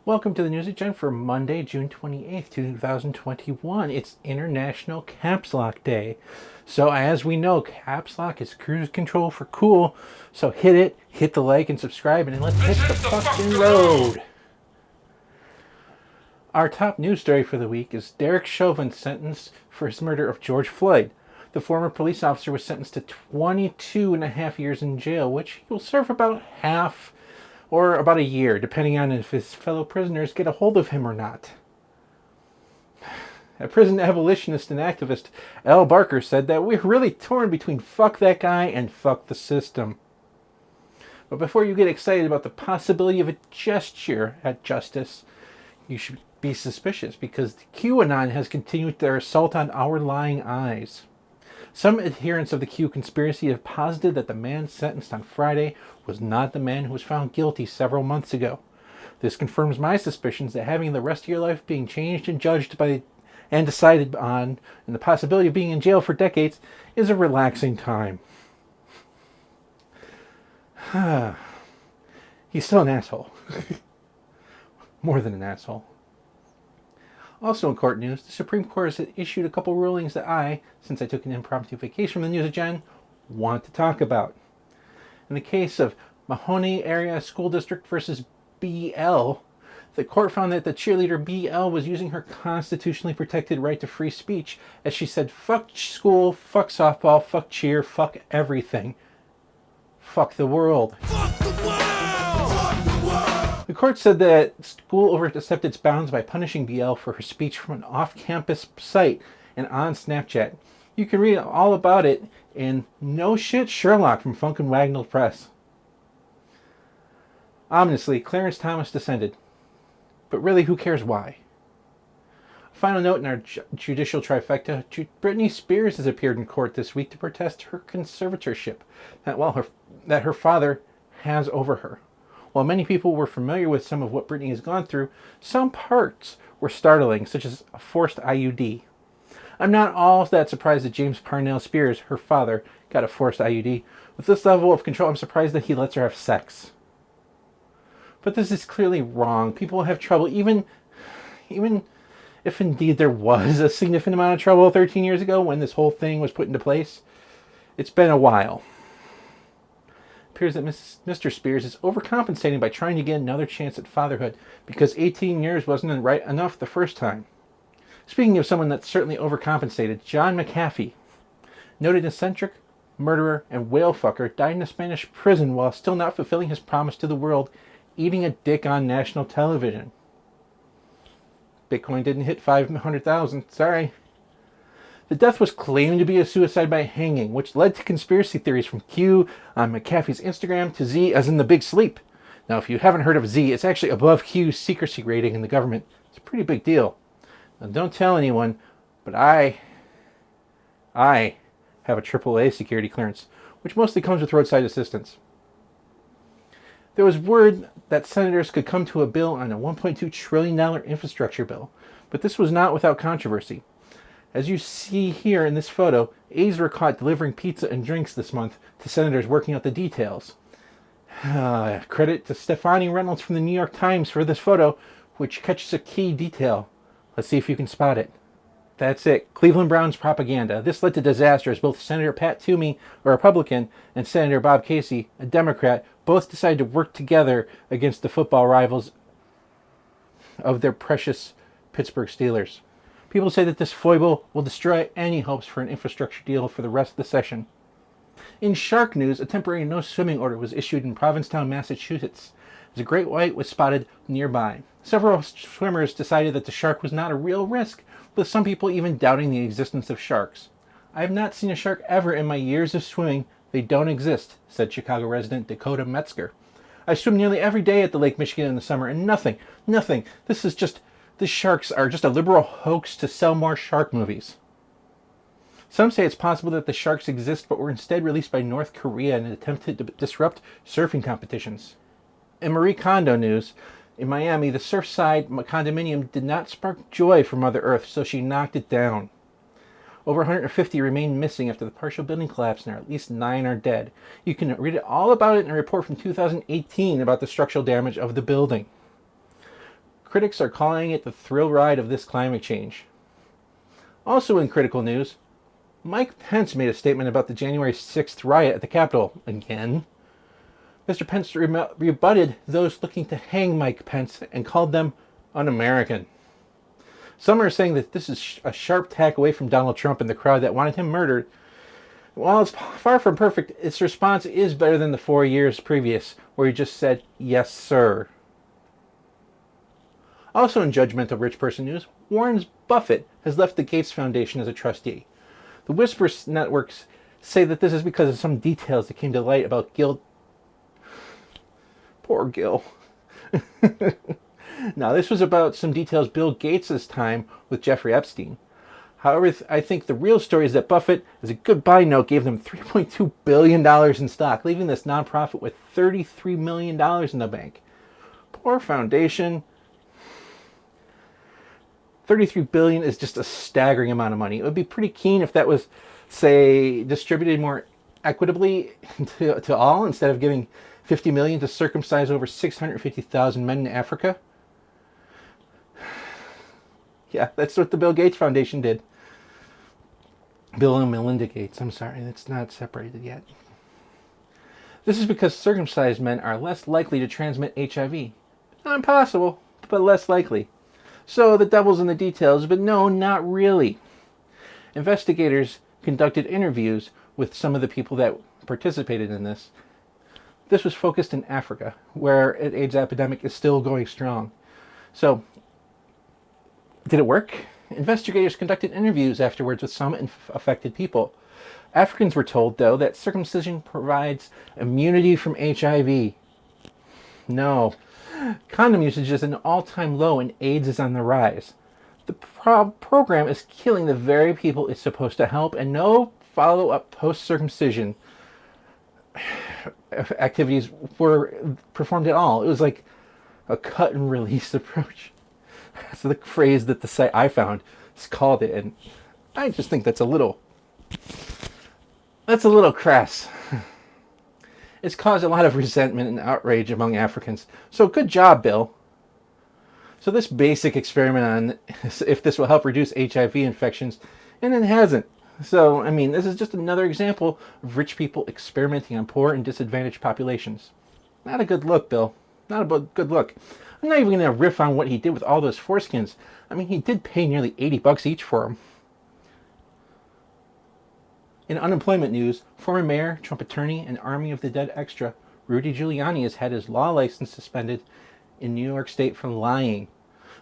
Welcome to the News Agenda for Monday, June 28th, 2021. It's International Caps Lock Day. So as we know, Caps Lock is cruise control for cool. So hit the like and subscribe, and let's hit the fucking road. Our top news story for the week is Derek Chauvin sentenced for his murder of George Floyd. The former police officer was sentenced to 22 and a half years in jail, which he will serve about half or about a year, depending on if his fellow prisoners get a hold of him or not. A prison abolitionist and activist, Al Barker, said that we're really torn between fuck that guy and fuck the system. But before you get excited about the possibility of a gesture at justice, you should be suspicious, because the QAnon has continued their assault on our lying eyes. Some adherents of the Q conspiracy have posited that the man sentenced on Friday was not the man who was found guilty several months ago. This confirms my suspicions that having the rest of your life being changed and judged by and decided on, and the possibility of being in jail for decades, is a relaxing time. He's still an asshole. More than an asshole. Also in court news, the Supreme Court has issued a couple rulings that I, since I took an impromptu vacation from the News Agenda, want to talk about. In the case of Mahoney Area School District versus BL, the court found that the cheerleader BL was using her constitutionally protected right to free speech as she said, fuck school, fuck softball, fuck cheer, fuck everything. Fuck the world. Fuck the world! Fuck the world! The court said that school overstepped its bounds by punishing BL for her speech from an off-campus site and on Snapchat. You can read all about it in No Shit Sherlock from Funk and Wagnall Press. Ominously, Clarence Thomas descended. But really, who cares why? Final note in our judicial trifecta, Britany Spears has appeared in court this week to protest her conservatorship that her father has over her. While many people were familiar with some of what Britany has gone through, some parts were startling, such as a forced IUD. I'm not all that surprised that James Parnell Spears, her father, got a forced IUD. With this level of control, I'm surprised that he lets her have sex. But this is clearly wrong. People have trouble, even if indeed there was a significant amount of trouble 13 years ago when this whole thing was put into place. It's been a while. It appears that Mr. Spears is overcompensating by trying to get another chance at fatherhood because 18 years wasn't right enough the first time. Speaking of someone that's certainly overcompensated, John McAfee, noted eccentric, murderer, and whale fucker, died in a Spanish prison while still not fulfilling his promise to the world, eating a dick on national television. Bitcoin didn't hit 500,000, sorry. The death was claimed to be a suicide by hanging, which led to conspiracy theories from Q on McAfee's Instagram to Z as in the Big Sleep. Now, if you haven't heard of Z, it's actually above Q's secrecy rating in the government. It's a pretty big deal. Now, don't tell anyone, but I have a AAA security clearance, which mostly comes with roadside assistance. There was word that senators could come to a bill on a $1.2 trillion infrastructure bill, but this was not without controversy. As you see here in this photo, aides were caught delivering pizza and drinks this month to senators working out the details. Credit to Stephanie Reynolds from the New York Times for this photo, which catches a key detail. Let's see if you can spot it. That's it. Cleveland Browns propaganda. This led to disaster as both Senator Pat Toomey, a Republican, and Senator Bob Casey, a Democrat, both decided to work together against the football rivals of their precious Pittsburgh Steelers. People say that this foible will destroy any hopes for an infrastructure deal for the rest of the session. In shark news, a temporary no-swimming order was issued in Provincetown, Massachusetts, as a great white was spotted nearby. Several swimmers decided that the shark was not a real risk, with some people even doubting the existence of sharks. I have not seen a shark ever in my years of swimming. They don't exist, said Chicago resident Dakota Metzger. I swim nearly every day at the Lake Michigan in the summer, and nothing. The sharks are just a liberal hoax to sell more shark movies. Some say it's possible that the sharks exist but were instead released by North Korea in an attempt to disrupt surfing competitions. In Marie Kondo news, in Miami, the Surfside condominium did not spark joy for Mother Earth, so she knocked it down. Over 150 remain missing after the partial building collapse, and at least 9 are dead. You can read all about it in a report from 2018 about the structural damage of the building. Critics are calling it the thrill ride of this climate change. Also in critical news, Mike Pence made a statement about the January 6th riot at the Capitol again. Mr. Pence rebutted those looking to hang Mike Pence and called them un-American. Some are saying that this is a sharp tack away from Donald Trump and the crowd that wanted him murdered. While it's far from perfect, its response is better than the 4 years previous, where he just said, "Yes, sir." Also in judgmental rich person news, Warren Buffett has left the Gates Foundation as a trustee. The Whisper networks say that this is because of some details that came to light about Gil. Poor Gil. Now, this was about some details Bill Gates' time with Jeffrey Epstein. However, I think the real story is that Buffett, as a goodbye note, gave them $3.2 billion in stock, leaving this nonprofit with $33 million in the bank. Poor foundation. $33 billion is just a staggering amount of money. It would be pretty keen if that was, say, distributed more equitably to all, instead of giving $50 million to circumcise over 650,000 men in Africa. Yeah, that's what the Bill Gates Foundation did. Bill and Melinda Gates. I'm sorry, that's not separated yet. This is because circumcised men are less likely to transmit HIV. Not impossible, but less likely. So the devil's in the details, but no, not really. Investigators conducted interviews with some of the people that participated in this. This was focused in Africa, where an AIDS epidemic is still going strong. So, did it work? Investigators conducted interviews afterwards with some affected people. Africans were told, though, that circumcision provides immunity from HIV. No. Condom usage is an all-time low and AIDS is on the rise. The program is killing the very people it's supposed to help, and no follow-up post-circumcision activities were performed at all. It was like a cut-and-release approach. That's the phrase that the site I found called it, and I just think that's a little crass. It's caused a lot of resentment and outrage among Africans. So good job, Bill. So this basic experiment on if this will help reduce HIV infections, and it hasn't. So, I mean, this is just another example of rich people experimenting on poor and disadvantaged populations. Not a good look, Bill. Not a good look. I'm not even going to riff on what he did with all those foreskins. I mean, he did pay nearly $80 each for them. In unemployment news, former mayor, Trump attorney, and Army of the Dead extra, Rudy Giuliani has had his law license suspended in New York State for lying.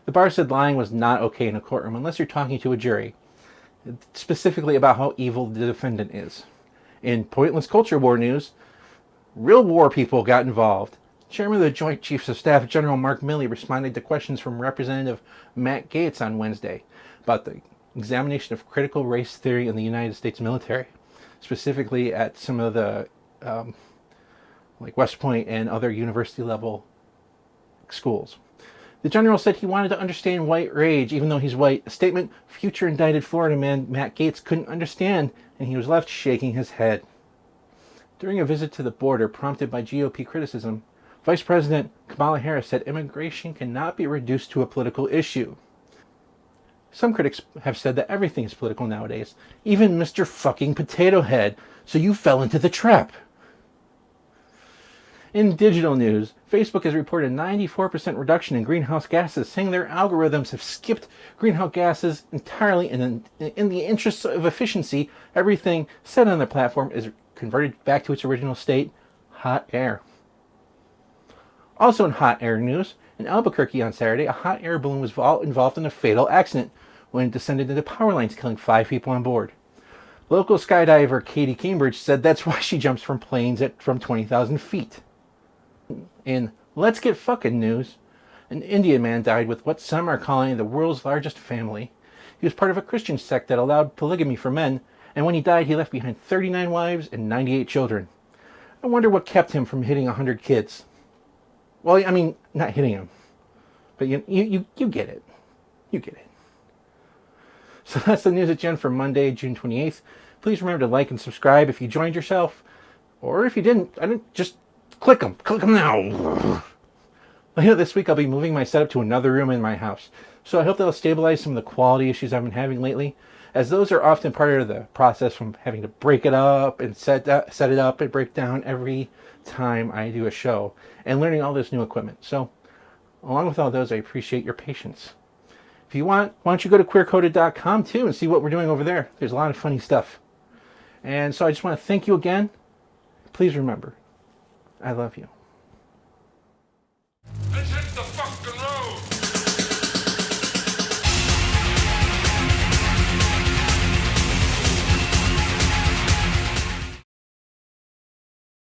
The bar said lying was not okay in a courtroom unless you're talking to a jury, specifically about how evil the defendant is. In pointless culture war news, real war people got involved. Chairman of the Joint Chiefs of Staff, General Mark Milley, responded to questions from Representative Matt Gaetz on Wednesday about the examination of critical race theory in the United States military, specifically at some of the like West Point and other university level schools. The general said he wanted to understand white rage, even though he's white, a statement future indicted Florida man Matt Gaetz couldn't understand, and he was left shaking his head. During a visit to the border prompted by GOP criticism, Vice President Kamala Harris said immigration cannot be reduced to a political issue. Some critics have said that everything is political nowadays, even Mr. fucking Potato Head, so you fell into the trap. In digital news, Facebook has reported a 94% reduction in greenhouse gases, saying their algorithms have skipped greenhouse gases entirely, and in the interests of efficiency, everything said on the platform is converted back to its original state, hot air. Also in hot air news, in Albuquerque on Saturday, a hot air balloon was involved in a fatal accident when it descended into power lines, killing 5 people on board. Local skydiver Katie Cambridge said that's why she jumps from planes from 20,000 feet. In Let's Get Fucking news, an Indian man died with what some are calling the world's largest family. He was part of a Christian sect that allowed polygamy for men, and when he died, he left behind 39 wives and 98 children. I wonder what kept him from hitting 100 kids. Well, I mean, not hitting him, but you get it. You get it. So that's the news agenda for Monday, June 28th. Please remember to like and subscribe if you joined yourself, or if you didn't, just click them. Click them now. Later this week, I'll be moving my setup to another room in my house, so I hope that'll stabilize some of the quality issues I've been having lately, as those are often part of the process from having to break it up and set it up and break down every time I do a show, and learning all this new equipment. So, along with all those, I appreciate your patience. If you want, why don't you go to queercoded.com too and see what we're doing over there. There's a lot of funny stuff. And so I just want to thank you again. Please remember, I love you. This is the